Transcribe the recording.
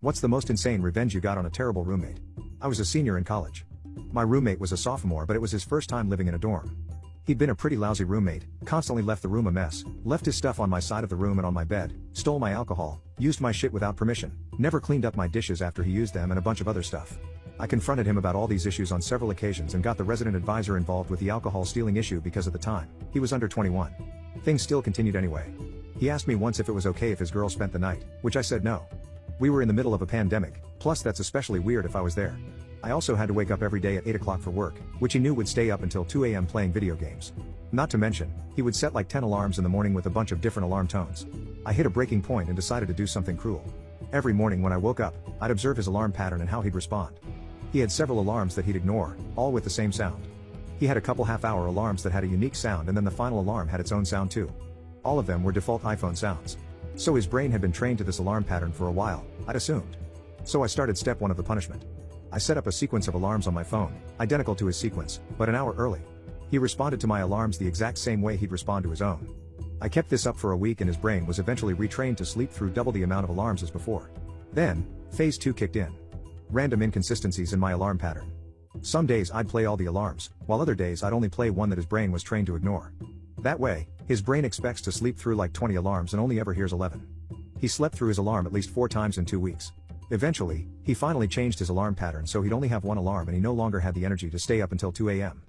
What's the most insane revenge you got on a terrible roommate? I was a senior in college. My roommate was a sophomore, but it was his first time living in a dorm. He'd been a pretty lousy roommate, constantly left the room a mess, left his stuff on my side of the room and on my bed, stole my alcohol, used my shit without permission, never cleaned up my dishes after he used them, and a bunch of other stuff. I confronted him about all these issues on several occasions and got the resident advisor involved with the alcohol stealing issue because at the time, he was under 21. Things still continued anyway. He asked me once if it was okay if his girl spent the night, which I said no. We were in the middle of a pandemic, plus that's especially weird if I was there. I also had to wake up every day at 8 o'clock for work, which he knew would stay up until 2 a.m. playing video games. Not to mention, he would set like 10 alarms in the morning with a bunch of different alarm tones. I hit a breaking point and decided to do something cruel. Every morning when I woke up, I'd observe his alarm pattern and how he'd respond. He had several alarms that he'd ignore, all with the same sound. He had a couple half-hour alarms that had a unique sound, and then the final alarm had its own sound too. All of them were default iPhone sounds. So his brain had been trained to this alarm pattern for a while, I'd assumed. So I started step 1 of the punishment. I set up a sequence of alarms on my phone, identical to his sequence, but an hour early. He responded to my alarms the exact same way he'd respond to his own. I kept this up for a week and his brain was eventually retrained to sleep through double the amount of alarms as before. Then, phase 2 kicked in. Random inconsistencies in my alarm pattern. Some days I'd play all the alarms, while other days I'd only play one that his brain was trained to ignore. That way, his brain expects to sleep through like 20 alarms and only ever hears 11. He slept through his alarm at least 4 times in 2 weeks. Eventually, he finally changed his alarm pattern so he'd only have one alarm and he no longer had the energy to stay up until 2 a.m.